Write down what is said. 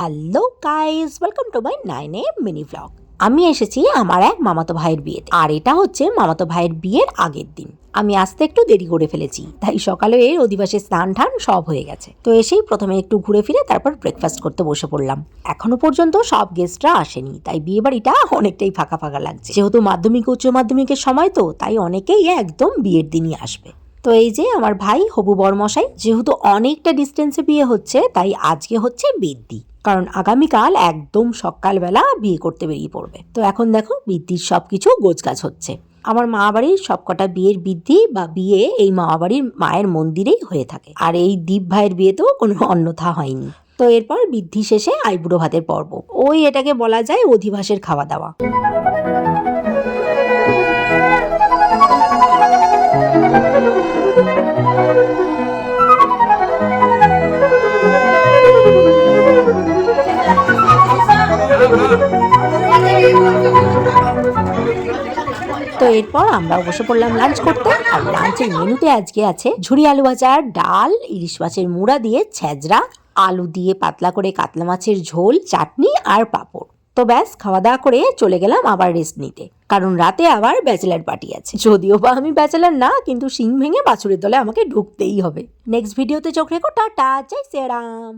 Hello guys, welcome to my 9 mini blog. আমি এসেছি আমার এক মামাতো ভাইয়ের বিয়েতে, আর এটা হচ্ছে মামাতো ভাইয়ের বিয়ের আগের দিন। আমি আসতে একটু দেরি করে ফেলেছি, তাই সকালে এর অধিবাসে স্নান টান সব হয়ে গেছে। তো এসেই প্রথমে একটু ঘুরে ফিরে তারপর ব্রেকফাস্ট করতে বসে পড়লাম। এখনো পর্যন্ত সব গেস্টরা আসেনি, তাই বিয়ে বাড়িটা অনেকটাই ফাঁকা ফাঁকা লাগছে। যেহেতু মাধ্যমিক উচ্চ মাধ্যমিকের সময়, তো তাই অনেকেই একদম বিয়ের দিনই আসবে। তো এই যে আমার ভাই হবু বরমশাই, যেহেতু অনেকটা ডিস্টেন্সে বিয়ে হচ্ছে, তাই আজকে হচ্ছে বৃদ্ধি, কারণ আগামীকাল একদম সকালবেলা বিয়ে করতে বেরিয়ে পড়বে। তো এখন দেখো বৃদ্ধির সবকিছু গোছগাছ হচ্ছে। আমার মা বাড়ির সবকটা বিয়ের বৃদ্ধি বা বিয়ে এই মা বাড়ির মায়ের মন্দিরেই হয়ে থাকে, আর এই দীপ ভাইয়ের বিয়েতেও কোনো অন্যথা হয়নি। তো এরপর বৃদ্ধি শেষে আইবুড়ো ভাতের পর্ব, ওই এটাকে বলা যায় অধিবাসের খাওয়া দাওয়া। তো এরপর আমরা বসে পড়লাম লাঞ্চ করতে। আর লাঞ্চের মেনুতে আজকে আছে ঝুরি আলু ভাজা, ডাল, ইলিশ মাছের মুড়া দিয়ে ছেঁচড়া, আলু দিয়ে পাতলা করে কাতলা মাছের ঝোল, চাটনি আর পাঁপড়। তো ব্যাস, খাওয়া দাওয়া করে চলে গেলাম আবার রেস্ট নিতে, কারণ রাতে আবার ব্যাচেলার পার্টি আছে। যদিও বা আমি ব্যাচেলার না, কিন্তু শিং ভেঙে বাছুরের দলে আমাকে ঢুকতেই হবে। নেক্সট ভিডিওতে চোখ রেখো। টাটা, জয় শ্রীরাম।